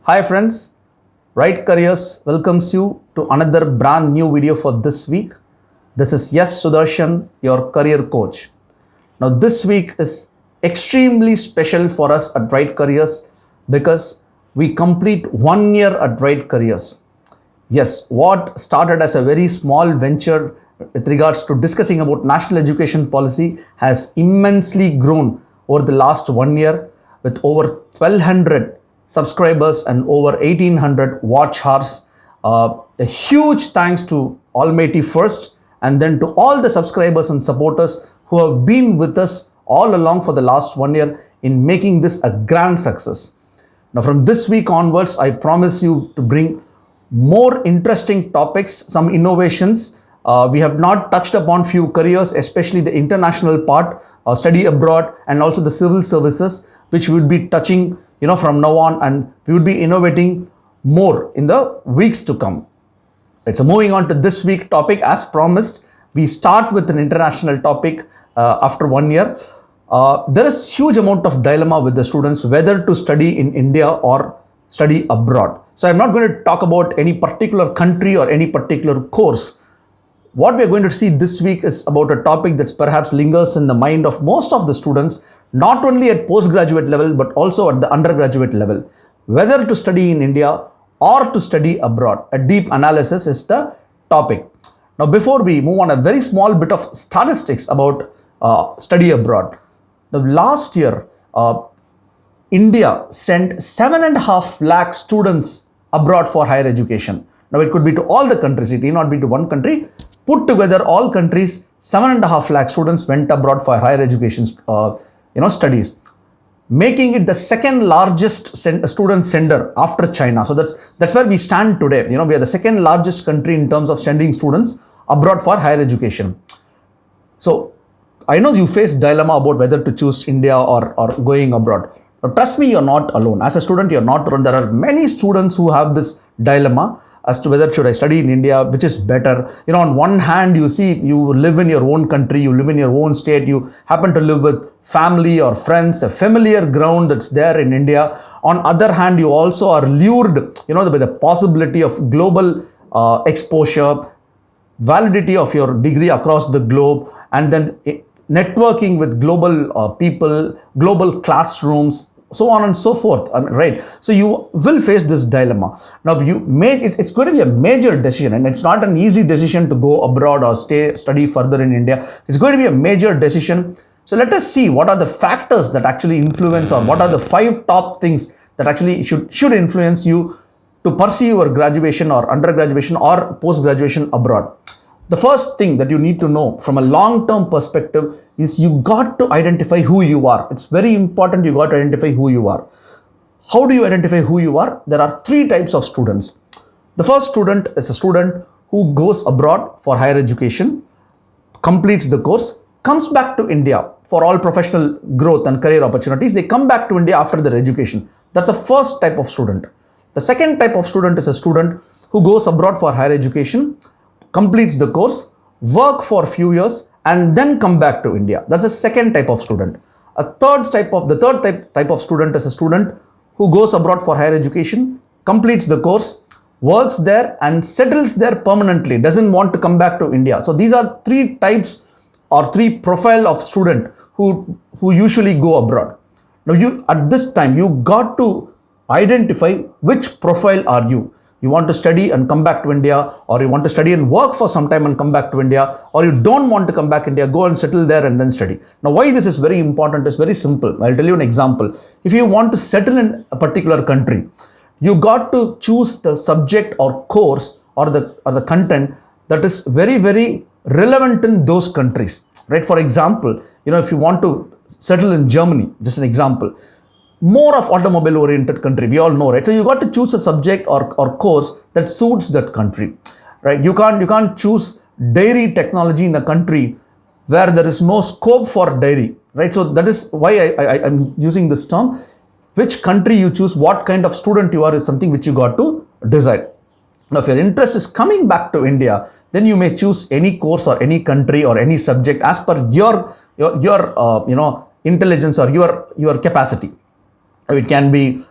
Hi friends, Rightcareers welcomes you to another brand new video for this week. This is Sudarshan, your career coach. Now this week is extremely special for us at Rightcareers because we complete 1 year at Rightcareers. Yes, what started as a very small venture with regards to discussing about national education policy has immensely grown over the last 1 year with over 1200 subscribers and over 1800 watch hours. A huge thanks to Almighty first, and then to all the subscribers and supporters who have been with us all along for the last 1 year in making this a grand success. Now from this week onwards, I promise you to bring more interesting topics, some innovations. We have not touched upon few careers, especially the international part, study abroad, and also the civil services, which we would be touching from now on, and we would be innovating more in the weeks to come. Right, so moving on to this week topic, as promised, we start with an international topic after 1 year. There is huge amount of dilemma with the students whether to study in India or study abroad. So I'm not going to talk about any particular country or any particular course. What we're going to see this week is about a topic that's perhaps lingers in the mind of most of the students, not only at postgraduate level, but also at the undergraduate level. Whether to study in India or to study abroad. A deep analysis is the topic. Now, before we move on, a very small bit of statistics about study abroad. The last year, India sent 7.5 lakh students abroad for higher education. Now, it could be to all the countries, it need not be to one country. Put together all countries, 7.5 lakh students went abroad for higher education studies, making it the second largest student sender after China. So that's where we stand today. We are the second largest country in terms of sending students abroad for higher education. So I know you face dilemma about whether to choose India or going abroad. But trust me, you're not alone. As a student, you're not alone. There are many students who have this dilemma as to whether should I study in India, which is better. On one hand, you see, you live in your own country, you live in your own state, you happen to live with family or friends, a familiar ground that's there in India. On other hand, you also are lured, by the possibility of global exposure, validity of your degree across the globe, and then networking with global people, global classrooms, so on and so forth. Right? So you will face this dilemma. Now it's going to be a major decision, and it's not an easy decision to go abroad or study further in India. It's going to be a major decision. So let us see what are the factors that actually influence, or what are the 5 top things that actually should influence you to pursue your graduation or undergraduation or post-graduation abroad. The first thing that you need to know from a long-term perspective is you got to identify who you are. It's very important you got to identify who you are. How do you identify who you are? There are 3 types of students. The first student is a student who goes abroad for higher education, completes the course, comes back to India for all professional growth and career opportunities. They come back to India after their education. That's the first type of student. The second type of student is a student who goes abroad for higher education, completes the course, work for a few years, and then come back to India. That's the second type of student. The third type of student is a student who goes abroad for higher education, completes the course, works there and settles there permanently, doesn't want to come back to India. So these are 3 types or 3 profile of student who usually go abroad. Now at this time, you got to identify which profile are you. You want to study and come back to India, or you want to study and work for some time and come back to India, or you don't want to come back to India, go and settle there and then study. Now, why this is very important is very simple. I'll tell you an example. If you want to settle in a particular country, you got to choose the subject or course or the content that is very, very relevant in those countries. Right? For example, if you want to settle in Germany, just an example, more of automobile oriented country, we all know, right? So you got to choose a subject or course that suits that country, right? You can't choose dairy technology in a country where there is no scope for dairy, right? So that is why I'm using this term. Which country you choose, what kind of student you are, is something which you got to decide. Now, if your interest is coming back to India, then you may choose any course or any country or any subject as per your intelligence or your capacity. It can be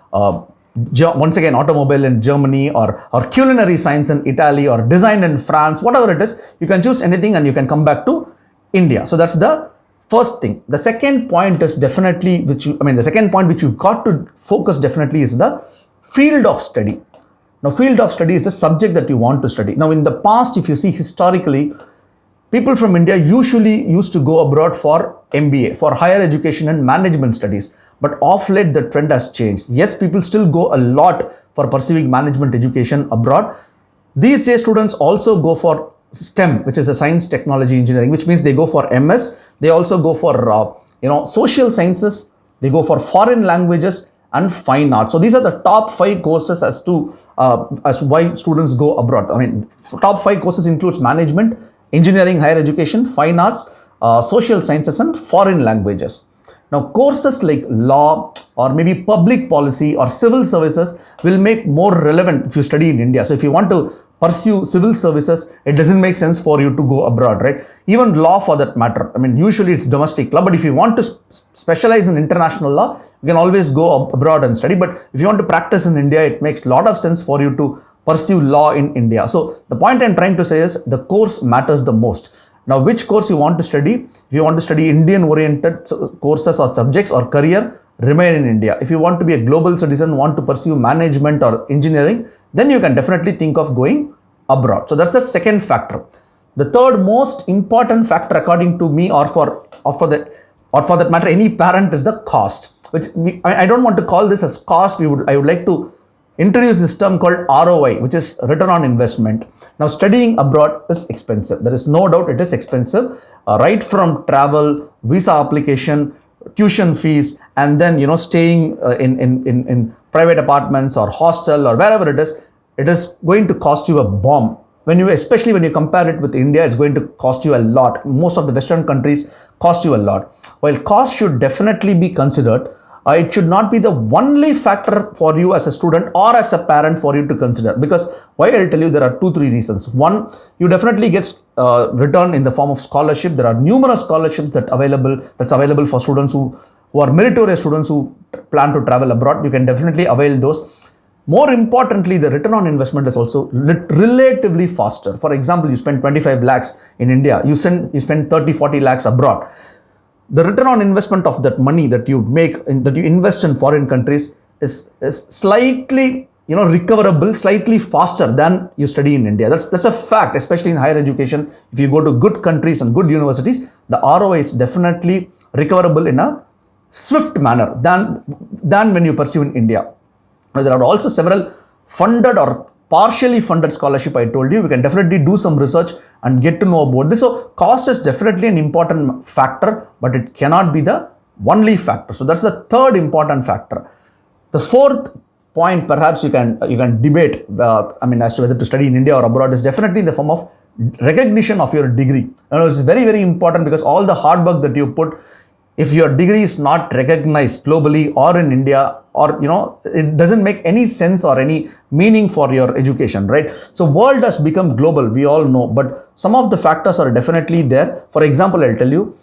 once again, automobile in Germany, or culinary science in Italy, or design in France, whatever it is, you can choose anything and you can come back to India. So that's the first thing. The second point is definitely, the second point which you've got to focus definitely is the field of study. Now, field of study is the subject that you want to study. Now, in the past, if you see historically, people from India usually used to go abroad for MBA, for higher education and management studies. But of late, the trend has changed. Yes, people still go a lot for pursuing management education abroad. These days, students also go for STEM, which is the science, technology, engineering, which means they go for MS. They also go for social sciences. They go for foreign languages and fine arts. So these are the top 5 courses as why students go abroad. Top 5 courses includes management, engineering, higher education, fine arts, social sciences, and foreign languages. Now, courses like law or maybe public policy or civil services will make more relevant if you study in India. So if you want to pursue civil services, it doesn't make sense for you to go abroad, right? Even law for that matter. Usually it's domestic law, but if you want to specialize in international law, you can always go abroad and study. But if you want to practice in India, it makes a lot of sense for you to pursue law in India. So the point I'm trying to say is the course matters the most. Now, which course you want to study? If you want to study Indian-oriented courses or subjects or career, remain in India. If you want to be a global citizen, want to pursue management or engineering, then you can definitely think of going abroad. So that's the second factor. The third most important factor, according to me, or for that matter, any parent, is the cost. Which I don't want to call this as cost. I would like to introduce this term called ROI, which is return on investment. Now, studying abroad is expensive. There is no doubt it is expensive, right from travel, visa application, tuition fees, and then staying in private apartments or hostel or wherever it is going to cost you a bomb. Especially when you compare it with India, it's going to cost you a lot. Most of the Western countries cost you a lot. While cost should definitely be considered, it should not be the only factor for you as a student or as a parent for you to consider. Because why, I'll tell you, there are 2-3 reasons. One, you definitely get return in the form of scholarship. There are numerous scholarships that's available for students who are meritorious students who plan to travel abroad. You can definitely avail those. More importantly, the return on investment is also relatively faster. For example, you spend 25 lakhs in India, you spend 30-40 lakhs abroad. The return on investment of that money that you invest in foreign countries is slightly recoverable, slightly faster than you study in India. That's a fact, especially in higher education. If you go to good countries and good universities, the ROI is definitely recoverable in a swift manner than when you pursue in India. There are also several funded or partially funded scholarship. I told you, we can definitely do some research and get to know about this. So cost is definitely an important factor, but it cannot be the only factor. So that's the third important factor. The fourth point, perhaps you can debate, as to whether to study in India or abroad, is definitely in the form of recognition of your degree. It's very, very important, because all the hard work that you put, if your degree is not recognized globally or in India, or it doesn't make any sense or any meaning for your education, right? So world has become global, we all know, but some of the factors are definitely there. For example, I'll tell you,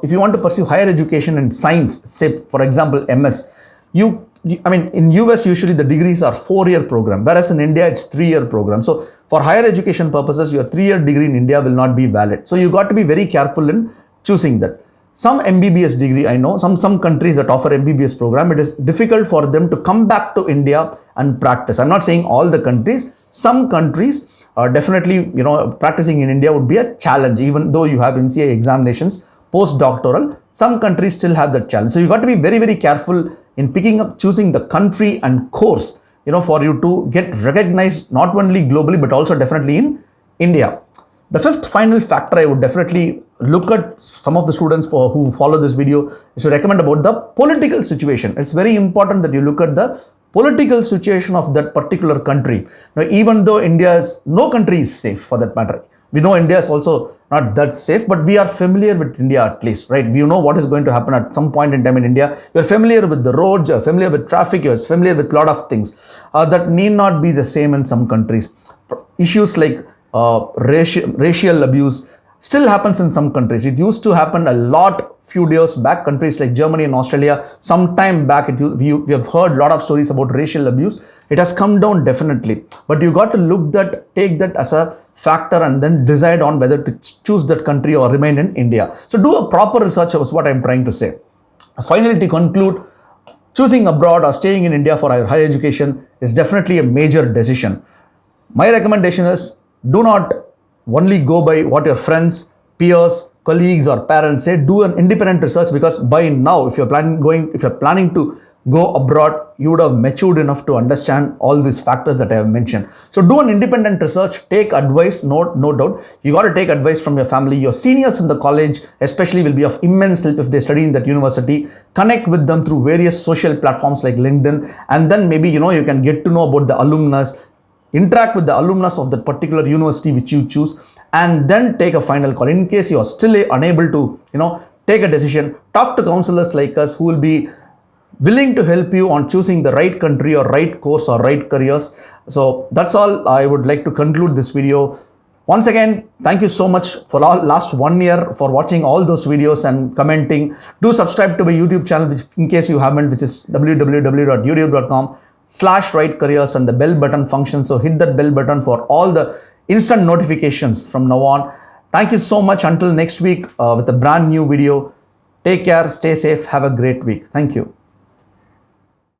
if you want to pursue higher education in science, say for example MS, in US usually the degrees are 4-year program, whereas in India it's 3-year program. So for higher education purposes, your 3-year degree in India will not be valid. So you got to be very careful in choosing that. Some MBBS degree, I know, some countries that offer MBBS program, it is difficult for them to come back to India and practice. I'm not saying all the countries. Some countries definitely, practicing in India would be a challenge, even though you have NCI examinations, postdoctoral. Some countries still have that challenge. So you got to be very, very careful in choosing the country and course, for you to get recognized not only globally, but also definitely in India. The fifth final factor I would definitely look at some of the students who follow this video is to recommend about the political situation. It's very important that you look at the political situation of that particular country. Now, even though no country is safe for that matter. We know India is also not that safe, but we are familiar with India at least, right? We know what is going to happen at some point in time in India. You're familiar with the roads, you're familiar with traffic, you're familiar with a lot of things that need not be the same in some countries. Issues like racial abuse, still happens in some countries. It used to happen a lot few years back. Countries like Germany and Australia, some time back, we have heard a lot of stories about racial abuse. It has come down definitely, but you got to take that as a factor and then decide on whether to choose that country or remain in India. So do a proper research is what I'm trying to say. Finally, to conclude, choosing abroad or staying in India for higher education is definitely a major decision. My recommendation is, do not only go by what your friends, peers, colleagues or parents say. Do an independent research, because by now, if you're planning to go abroad, you would have matured enough to understand all these factors that I have mentioned. So do an independent research, take advice, no doubt. You got to take advice from your family. Your seniors in the college especially will be of immense help if they study in that university. Connect with them through various social platforms like LinkedIn, and then maybe you can get to know about the alumnus, interact with the alumnus of that particular university which you choose, and then take a final call. In case you are still unable to take a decision, talk to counselors like us who will be willing to help you on choosing the right country or right course or right careers. So that's all. I would like to conclude this video. Once again, thank you so much for last 1 year for watching all those videos and commenting. Do subscribe to my YouTube channel, which in case you haven't, which is www.youtube.com/rightcareers, and the bell button function. So hit that bell button for all the instant notifications from now on. Thank you so much. Until next week with a brand new video. Take care, stay safe, have a great week. Thank you.